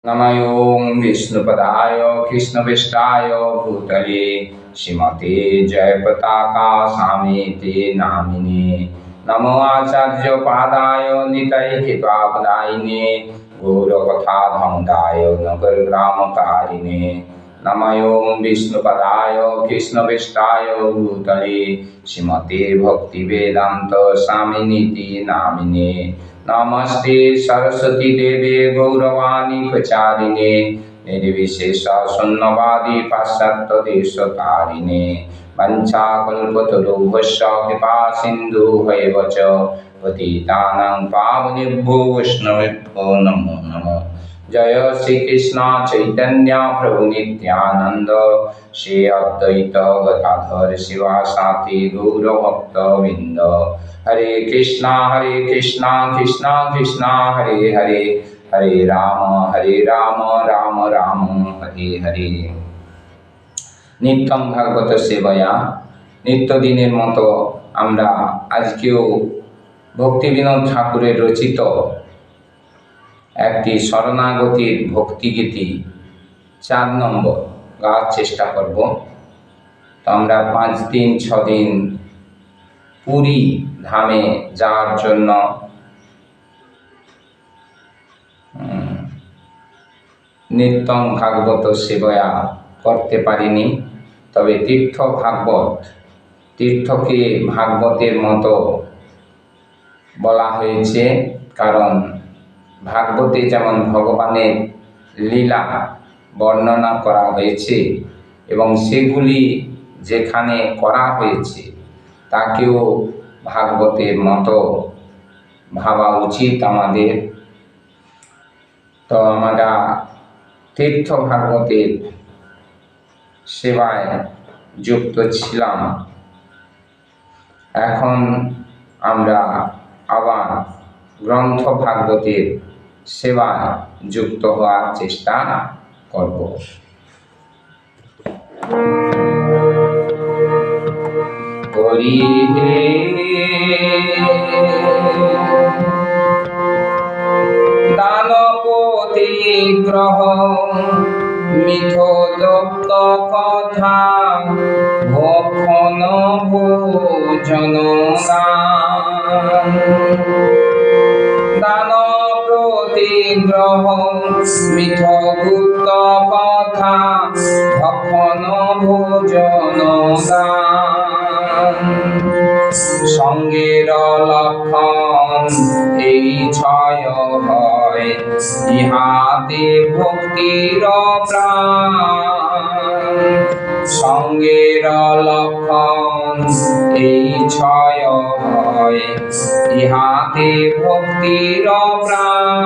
नमः विष्णुपदाय कृष्णवेष्टाय भूतले श्रीमते जयपताका सामेते नामिने नमो आचार्यपादाय नितये कृपापदायिने गौरकथाधमदाय नगरग्रामकारिणे नमः विष्णुपदाय कृष्णवेष्टाय भूतले श्रीमते भक्तिवेदान्त स्वामिनीति नामिने नमस्ते सरस्वती देवे गौरवाणी प्रचारिणे निर्विशेष शून्यवादी पाश्चात्य देशतारिणे वंशाकल्पतरुभ्यश्च कृपा सिन्धुभ्येव च पतितानां पावनेभ्यो वैष्णवेभ्यो नमो नमः। जय श्री कृष्ण चैतन्य प्रभु नित्यानंद श्री अद्वैत गदाधर शिवासादि गौर भक्तवृंद। हरे कृष्णा कृष्णा कृष्णा हरे हरे हरे राम राम राम हरे हरे। नित्यम भागवत सेवया नित्य दिनेर मतो आमरा आजकेও भक्ति विनोद ठाकुरेर रचित একটি শরণাগতির ভক্তিগীতি 4 নম্বর গাওয়ার চেষ্টা করব। তো আমরা 5 দিন 6 দিন পুরী ধামে যাওয়ার জন্য নিত্যম ভাগবত সেবয়া করতে পারিনি। তবে তীর্থকে ভাগবতের মতো বলা হয়েছে, কারণ ভাগবতে যেমন ভগবানের লীলা বর্ণনা করা হয়েছে এবং সেগুলি যেখানে করা হয়েছে তাকেও ভাগবতের মতো ভাবা উচিত আমাদের। তো আমরা তীর্থ ভাগবতের সেবায় যুক্ত ছিলাম, এখন আমরা আবার গ্রন্থ ভাগবতের সেবায় যুক্ত হওয়ার চেষ্টা করব। হরি হে দানপতি গ্রহ মিথোদক্ত কথা ভক্ষণ ভোজন দান প্রতিগ্রহ মিথগুপ্ত কথা ভক্ষণ ভোজন সঙ্গের লক্ষণ এই ছয় হয়, ইহাতে ভক্তির প্রাণ। সঙ্গের লক্ষণ এই ছয় হয়, ইহাতে ভক্তির প্রাণ।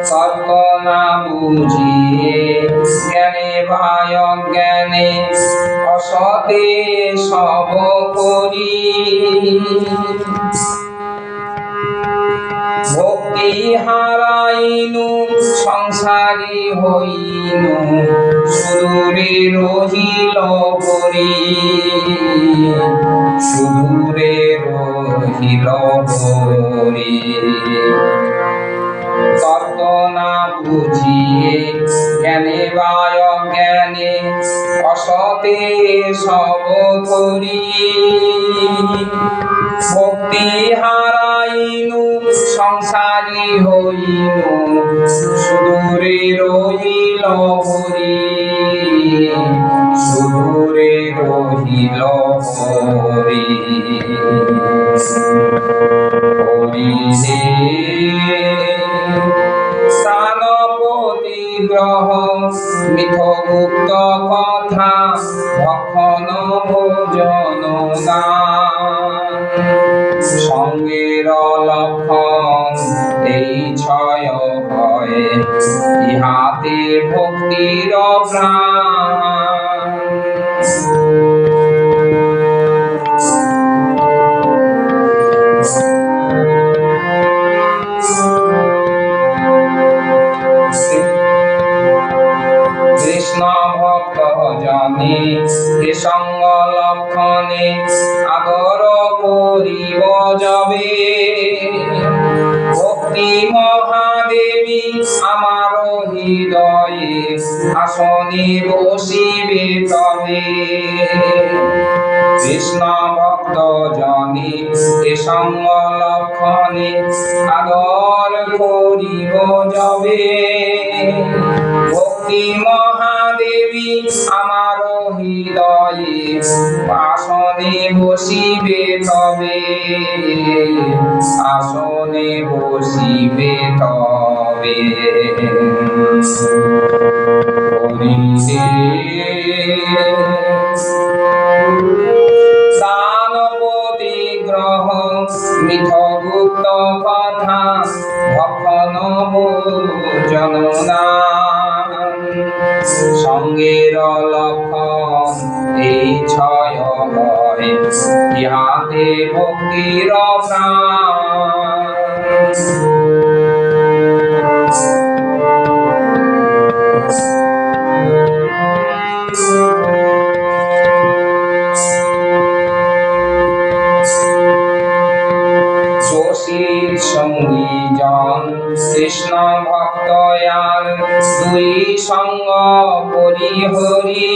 সত্য না বুঝিয়ে জ্ঞানে ভায় জ্ঞানে অসতে সব করি, ভক্তি হারাইনু সংসারী হইনু সুদূরে রহিল করি, সুদূরে রহিল করি। তত্ত্ব না বুঝিয়ে জ্ঞানে বায় জ্ঞানে অসতে সব করি, ভক্তি হারাইনু সংসারী হইনু সুদূরে রহিল হরি, সুদূরে রহিল হরি। হরি হে স্থানপতি গ্রহ মিথগুপ্ত কথা ভক্ষণ ভোজন সঙ্গের লক্ষণ এই ছয় হয়, ইহাতে ভক্তির প্রাণ। কৃষ্ণ ভক্ত জনে হে সঙ্গ লক্ষণে আদর করিব যবে ভক্তি মহাদেবী আমার হৃদয়ে আসনে বসিবে তবে কৃষ্ণ ভক্ত জনে হে সঙ্গ লক্ষণে আদর করিব যবে ভক্তি মহাদেবী আমার হৃদয়ে আসনে বসিবে তবে আসনে বসিবে তবে দানবতী গ্রহ মিথগুপ্ত কথা ভক্ষণ জননা সঙ্গের লক্ষণ এই ছয় হয় ইহাতে ভক্তির প্রাণ সঙ্গী জন কৃষ্ণ ভক্তয়ার দুই সঙ্গ করি হরি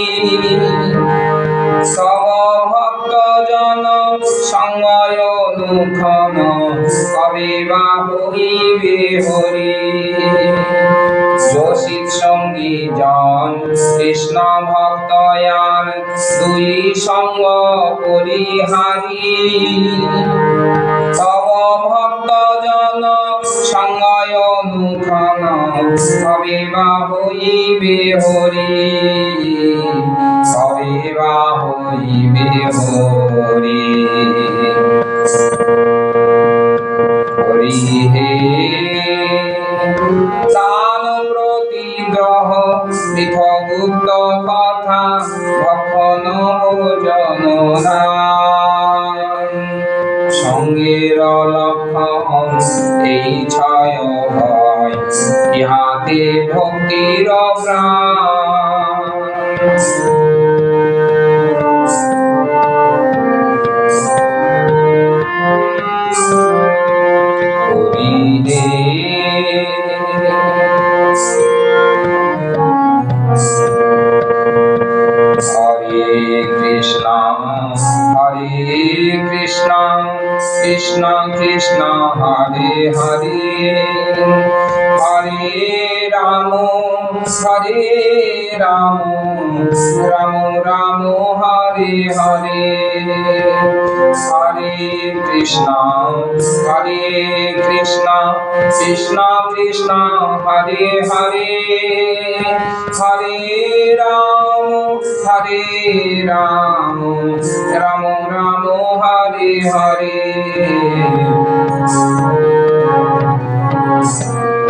সব ভক্ত জন সঙ্গয় অনুক্ষণ কবে বা হইবে হরি যোশিত সঙ্গী জন কৃষ্ণ ভক্তয়ার দুই সঙ্গ করি হারি সব ভক্ত জন সঙ্গয় অনুক্ষণ কবে বা হইবে হরি কবে বা হইবে হরি হরি হে দান প্রতিগ্রহ মিথগুপ্ত কথা ভক্ষণ জননা সঙ্গের লক্ষণ এই ছয় হয় ইহাতে ভক্তির প্রাণ হরি হে হরে কৃষ্ণ কৃষ্ণ কৃষ্ণ হরে হরে হরে রাম রাম রাম হরে হরে হরে কৃষ্ণ কৃষ্ণ কৃষ্ণ হরে হরে হরে রাম রাম রাম হরে হরে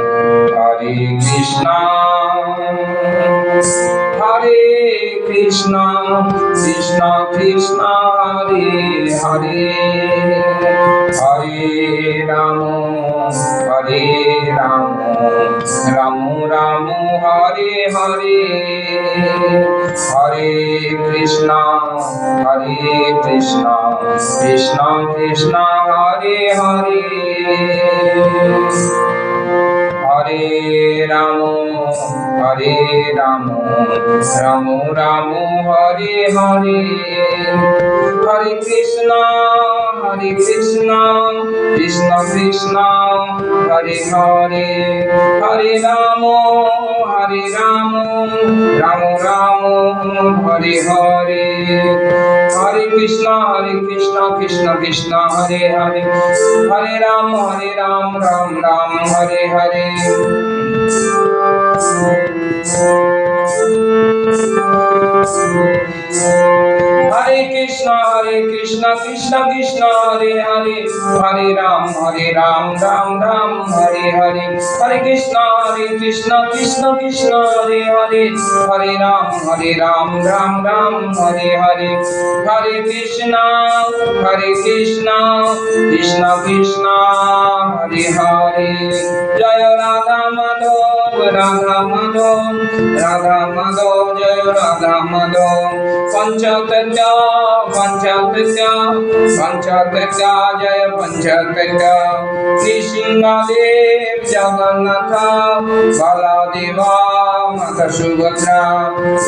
হরে কৃষ্ণ কৃষ্ণ কৃষ্ণ হরে হরে হরে রাম রাম রাম হরে হরে হরে কৃষ্ণ কৃষ্ণ কৃষ্ণ হরে হরে হরে রাম রাম রাম হরে হরে হরে কৃষ্ণ কৃষ্ণ কৃষ্ণ হরে হরে হরে রাম রাম হরে হরে হরে কৃষ্ণ কৃষ্ণ কৃষ্ণ হরে হরে হরে রাম রাম হরে হরে हरे कृष्णा कृष्ण कृष्ण हरे हरे हरे राम राम राम हरे हरे हरे कृष्णा कृष्ण कृष्ण हरे हरे हरे राम राम राम हरे हरे हरे कृष्णा कृष्ण कृष्ण हरे हरे जय राधा माधव রাধা মাধব রাধা মাধব জয় রাধা মাধব পঞ্চতত্ত্ব পঞ্চতত্ত্ব পঞ্চতত্ত্ব জয় পঞ্চতত্ত্ব নৃসিংহদেব জগন্নাথ বলদেবা মাতা সুভদ্রা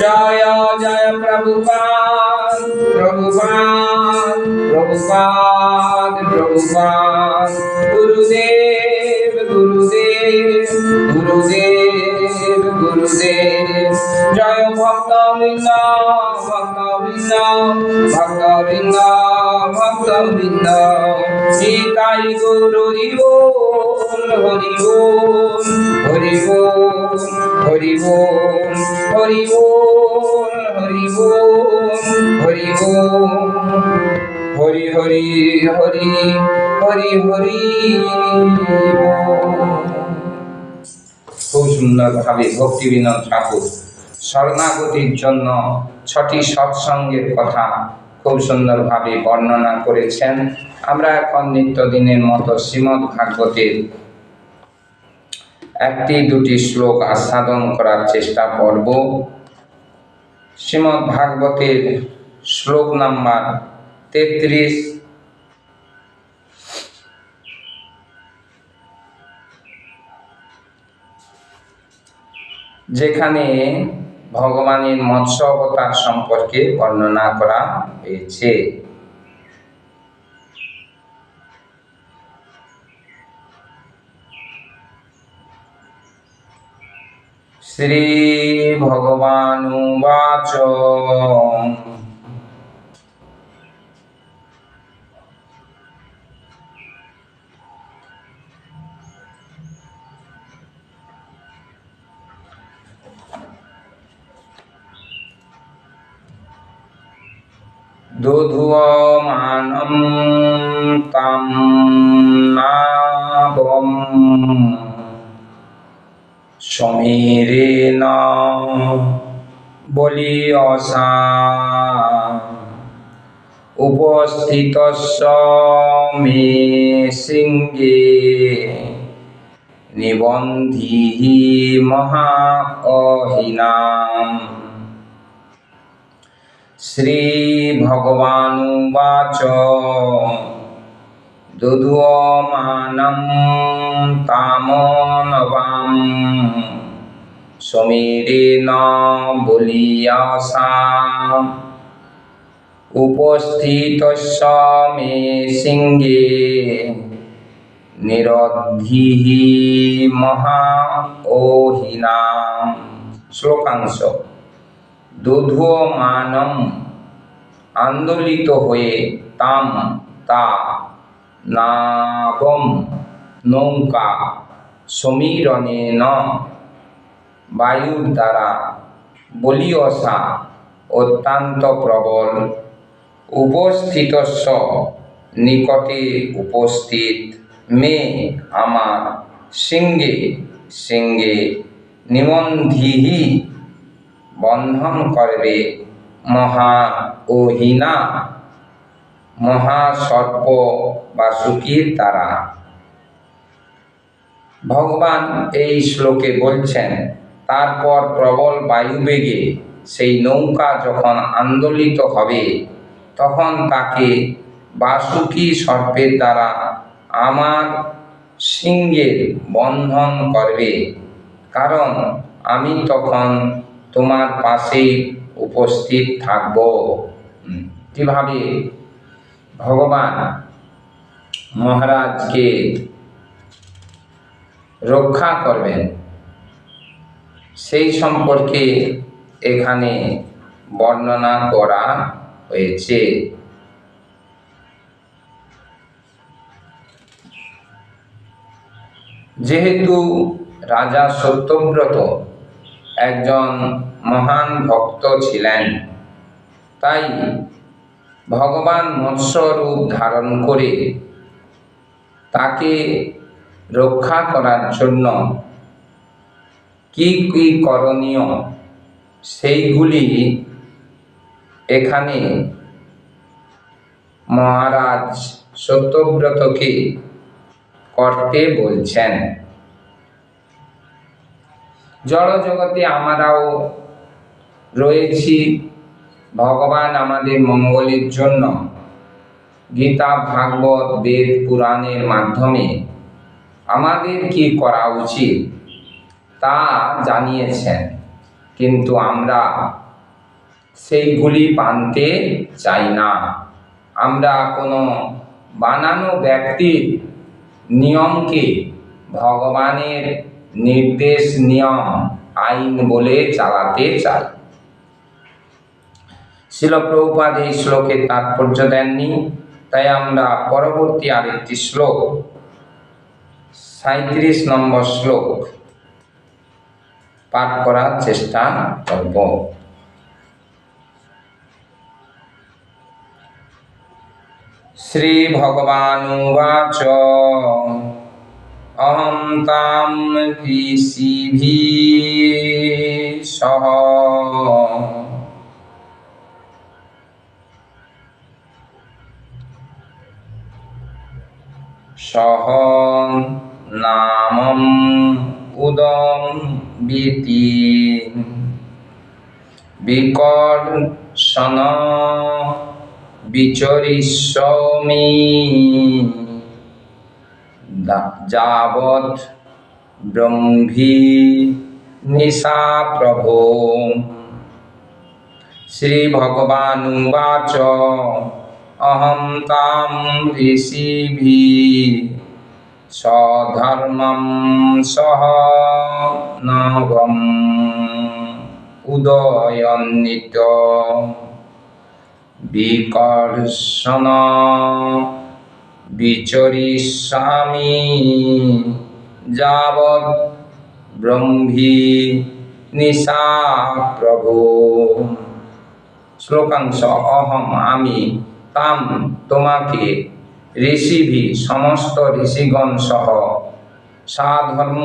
জয় জয় প্রভুপাদ প্রভুপাদ প্রভুপাদ প্রভুপাদ গুরুদেব গুরুদেব গুরুদেব গুরুদেব জয় ভক্তবৃন্দ ভক্তবৃন্দ ভক্তবৃন্দ ভক্তবৃন্দ নিতাই গৌর হরি বল হরি বল হরি বল হরি বল হরি বল হরি বল হরি বল হরি হরি হরি হরি হরি খুব সুন্দরভাবে ভক্তি বিনোদ ঠাকুর শরণাগতির জন্য 6টি সৎসঙ্গের কথা খুব সুন্দরভাবে বর্ণনা করেছেন। আমরা এখন নিত্যদিনের মতো শ্রীমদ্ ভাগবতের 1-2টি শ্লোক আস্বাদন করার চেষ্টা করব। শ্রীমদ্ ভাগবতের শ্লোক নাম্বার 33, যেখানে ভগবানের মৎস্য অবতার সম্পর্কে বর্ণনা করা হয়েছে। শ্রী ভগবানুবাচ দোধুয়মানম তাম নাবম সমীরেণ বলিয়সা উপস্থিতস্য মে সিংহে নিবন্ধিহি মহাঅহিনাম। শ্রী ভগবানুবাচ দোধুয়মানম তামনবাম সমীরেণ বলিয়সা উপস্থিতস্য মে সিংহে নিরদ্ধিহি মহাঅহিনাম। শ্লোকাংশ: দোধুয়মানম আন্দোলিত হয়ে, তাম তা, নাবম নৌকা, সমীরণেন বায়ুর দ্বারা, বলিয়সা অত্যন্ত প্রবল, উপস্থিতস্য নিকটে উপস্থিত, মে আমার, সিংহে সিংহে, নিবন্ধিহি বন্ধন করবে, মহাঅহিনা মহাসর্প বাসুকীর দ্বারা। ভগবান এই শ্লোকে বলছেন, তারপর প্রবল বায়ুবেগে সেই নৌকা যখন আন্দোলিত হবে, তখন তাকে বাসুকী সর্পের দ্বারা আমার সিংহের বন্ধন করবে, কারণ আমি তখন তোমার পাশেই উপস্থিত থাকব। কিভাবে ভগবান মহারাজকে রক্ষা করবেন সেই সম্পর্কে এখানে বর্ণনা করা হয়েছে। যেহেতু রাজা সত্যব্রত একজন মহান ভক্ত ছিলেন, তাই ভগবান মৎস্য রূপ ধারণ করে তাকে রক্ষা করার জন্য কি কি করণীয় সেইগুলি এখানে মহারাজ সত্যব্রতকে করতে বলছেন। জড় জগতে আমরাও রয়েছি। ভগবান আমাদের মঙ্গলের জন্য গীতা, ভাগবত, বেদ, পুরাণের মাধ্যমে আমাদের কি করা উচিত তা জানিয়েছেন, কিন্তু আমরা সেইগুলি মানতে চাই না। আমরা কোনো বানানো ব্যক্তির নিয়মকে ভগবানের নির্দেশ, নিয়ম, আইন বলে চালাতে চাই। শিল প্রভুপাদ এই শ্লোকের তাৎপর্য দেননি, তাই আমরা পরবর্তী আরেকটি শ্লোক 37 নম্বর শ্লোক পাঠ করার চেষ্টা করব। শ্রী ভগবানুবাচ অহং তাম ঋষিভিঃ সহ নামম উদম বিতি বিকর্ষণ বিচরিষ্যামি যাবৎ ব্রহ্মী নিশা প্রভো। শ্রী ভগবানুবাচ অহং তাম ঋষিভিঃ স্বধর্মং সহ নবম উদয়ন্নিত বিকর্ষণ বিচরিষ্যামি যাবৎ ব্রহ্মী নিশা প্রভো। শ্লোকাংশ: অহম আমি, তাম তোমাকে, ঋষিভি সমস্ত ঋষিগণ সহ, সাধর্ম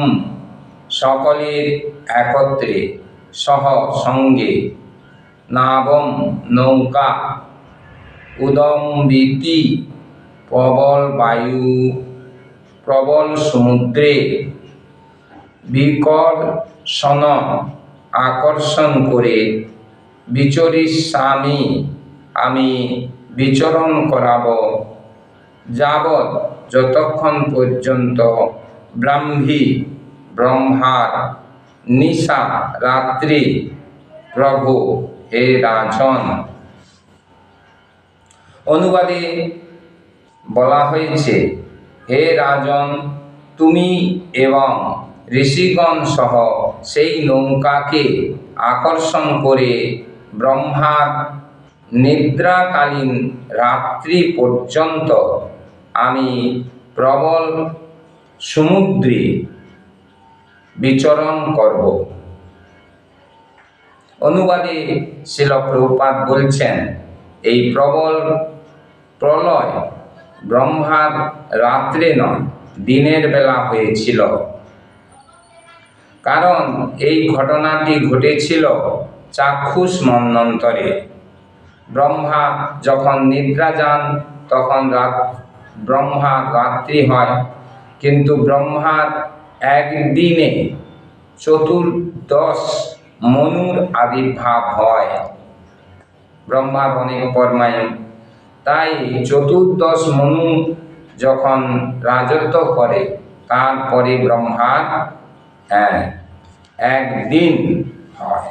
সকলের একত্রে, সহ সঙ্গে, নাবম নৌকা, উদম্বিতি প্রবল বায়ু, প্রবল সমুদ্রে, বিকর্ষণ আকর্ষণ করে, বিচরিষ্যামি আমি বিচরণ করাব, যাবৎ যতক্ষণ পর্যন্ত, ব্রাহ্মী ব্রহ্মার, নিশা রাত্রি, প্রভু হে রাজন। অনুবাদে বলা হয়েছে, হে রাজন, তুমি এবং ঋষিগণ সহ সেই নৌকাকে আকর্ষণ করে ব্রহ্মার নিদ্রাকালীন রাত্রি পর্যন্ত আমি প্রবল সমুদ্রে বিচরণ করব। অনুবাদে শিল প্রভুপাদ বলছেন, এই প্রবল প্রলয় ব্রহ্মার রাত্রে নয়, দিনের বেলা হয়েছিল। কারণ এই ঘটনাটি ঘটেছিল চাক্ষুষ মন্বন্তরে। ব্রহ্মা যখন নিদ্রা যান তখন ব্রহ্মার রাত্রি হয়, কিন্তু ব্রহ্মার একদিনে 14 মনুর আবির্ভাব হয়। ব্রহ্মার অনেক পরমায়ু, তাই 14 মনু যখন রাজত্ব করে, তারপরে ব্রহ্মার একদিন হয়।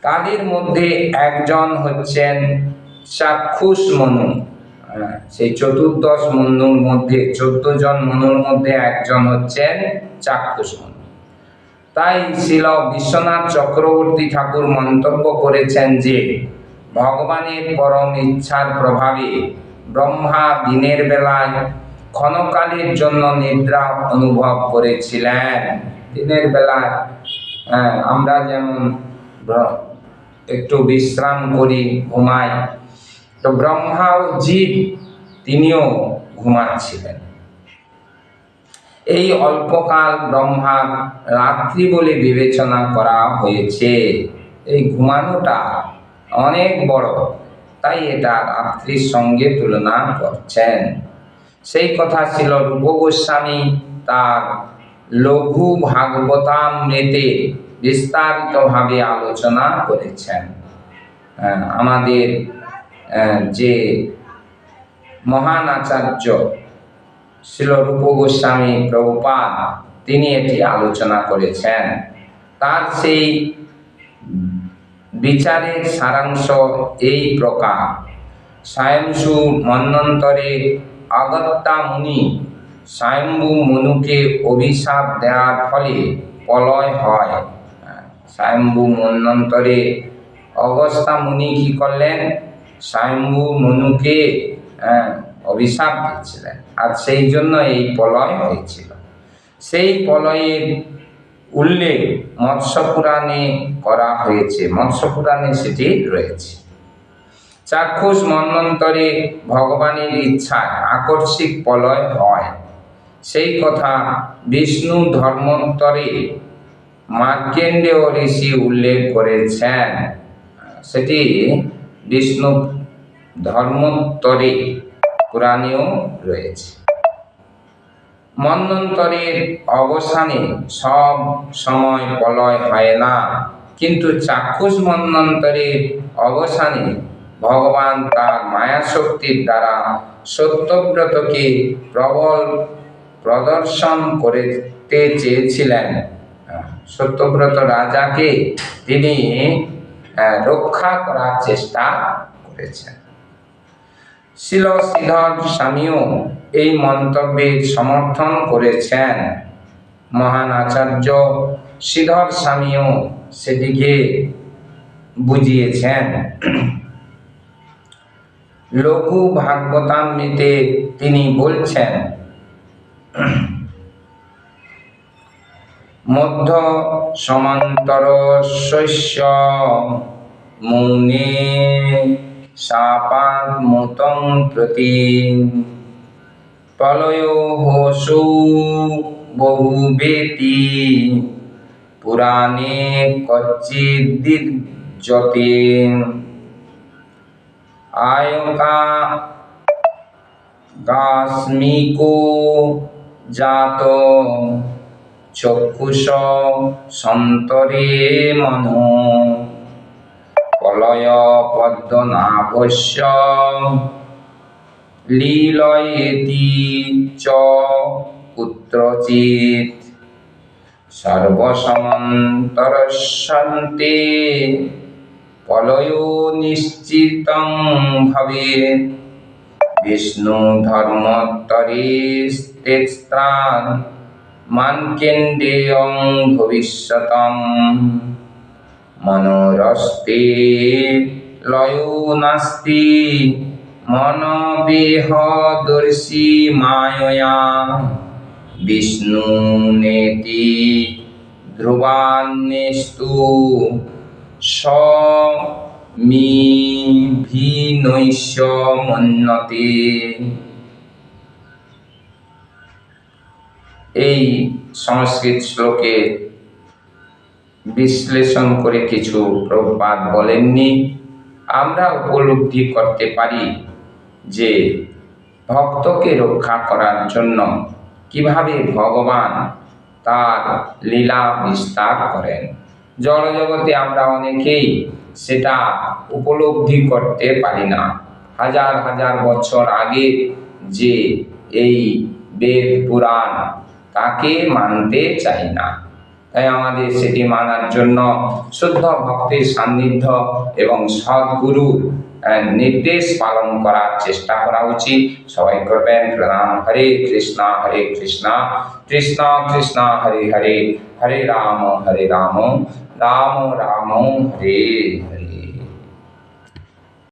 তাদের মধ্যে একজন হচ্ছেন চাক্ষুষ মনু। সেই 14 মনুর মধ্যে, 14 জন মনুর মধ্যে একজন হচ্ছেন চাক্ষুষ মনু। তাই শ্রীল বিশ্বনাথ চক্রবর্তী ঠাকুর মন্তব্য করেছেন যে, ভগবানের পরম ইচ্ছার প্রভাবে ব্রহ্মা দিনের বেলায় ক্ষণকালের জন্য নিদ্রা অনুভব করেছিলেন। দিনের বেলায় আমরা যেমন একটু বিশ্রাম করি, ঘুমাই, তো ব্রহ্মা ও জীব তিনিও ঘুমাচ্ছিলেন। এই অল্পকাল ব্রহ্মার রাত্রি বলে বিবেচনা করা হয়েছে। এই ঘুমানোটা অনেক বড়, তাই এটা রাত্রির সঙ্গে তুলনা করছেন। সেই কথা ছিল রূপ গোস্বামী তার লঘু ভাগবতামৃতে বিস্তারিতভাবে আলোচনা করেছেন। আমাদের যে মহান আচার্য শ্রীল রূপ গোস্বামী প্রভুপাদ তিনি এটি আলোচনা করেছেন। তার সেই বিচারের সারাংশ এই প্রকার। স্বয়ংসু মন্বন্তরে অগত্যা মুনি স্বয়ম্ভু মনুকে অভিশাপ দেওয়ার ফলে প্রলয় হয়। স্বয়ম্ভু মন্বন্তরে অগস্ত্যা মুনি কি করলেন? স্বয়ম্ভু মনুকে অভিশাপ দিয়েছিলেন, আর সেই জন্য এই প্রলয় হয়েছিল। সেই প্রলয়ের উল্লেখ মৎস্য পুরাণে করা হয়েছে, মৎস্য পুরাণে সেটি রয়েছে। চাক্ষুষ মন্বন্তরে ভগবানের ইচ্ছায় আকস্মিক প্রলয় হয়, সেই কথা বিষ্ণু ধর্মোত্তরে মার্কেন্ডেয় ঋষি উল্লেখ করেছেন। সেটি বিষ্ণু ধর্মোত্তরে পুরাণেও রয়েছে। মন্বন্তরের অবসানে সব সময় প্রলয় হয় না, কিন্তু চাক্ষুষ মন্বন্তরের অবসানে ভগবান তার মায়াশক্তির দ্বারা সত্যব্রতকে প্রবল প্রদর্শন করতে চেয়েছিলেন। সত্যব্রত রাজাকে তিনি রক্ষা করার চেষ্টা করেছেন। শ্রীল শ্রীধর স্বামীও এই মন্তব্যের সমর্থন করেছেন। মহান আচার্য শ্রীধর স্বামীও সেটিকে বুঝিয়েছেন। লঘু ভাগবতামৃতে তিনি বলছেন, মধ্য সমান্তর শস্য মুনে শাপাত মুতং প্রতি প্রলয়োহসু বহুবেতি পুরাণে কচ্চিদ্বিদ্যতে আয়কা গাস্মিকো জাত চক্ষুষ সন্তরে মনো প্রলয় পদ্মনাভস্য লীলয়েতি চ কুত্রচিৎ সর্বসমন্তরস্যন্তে প্রলয়ো নিশ্চিতং ভবেৎ বিষ্ণু ধর্মোত্তরে স্তেস্তান মার্কেন্ডেয়ং ভবিষ্যতম মনোরস্তে লয়ো নাস্তি মনোবেহদর্শী মায়য়া বিষ্ণু নেতি ধ্রুবান্যস্তু স্বমিভিনৈষ্য মন্যতে। এই সংস্কৃত শ্লোকে বিশ্লেষণ করে কিছু প্রভুপাদ বলেননি। আমরা উপলব্ধি করতে পারি যে ভক্তকে রক্ষা করার জন্য কিভাবে ভগবান তার লীলা বিস্তার করেন। জড়জগতে আমরা অনেকেই সেটা উপলব্ধি করতে পারি না। হাজার হাজার বছর আগে যে এই বেদ পুরাণ তাকে মানতে চাই না। তাই আমাদের সেটি মানার জন্য শুদ্ধ ভক্তির সান্নিধ্য এবং সদ্গুরুর নির্দেশ পালন করার চেষ্টা করা উচিত। সবাই করবেন প্রণাম। হরে কৃষ্ণ কৃষ্ণ কৃষ্ণ হরে হরে, হরে রাম রাম রাম হরে হরে।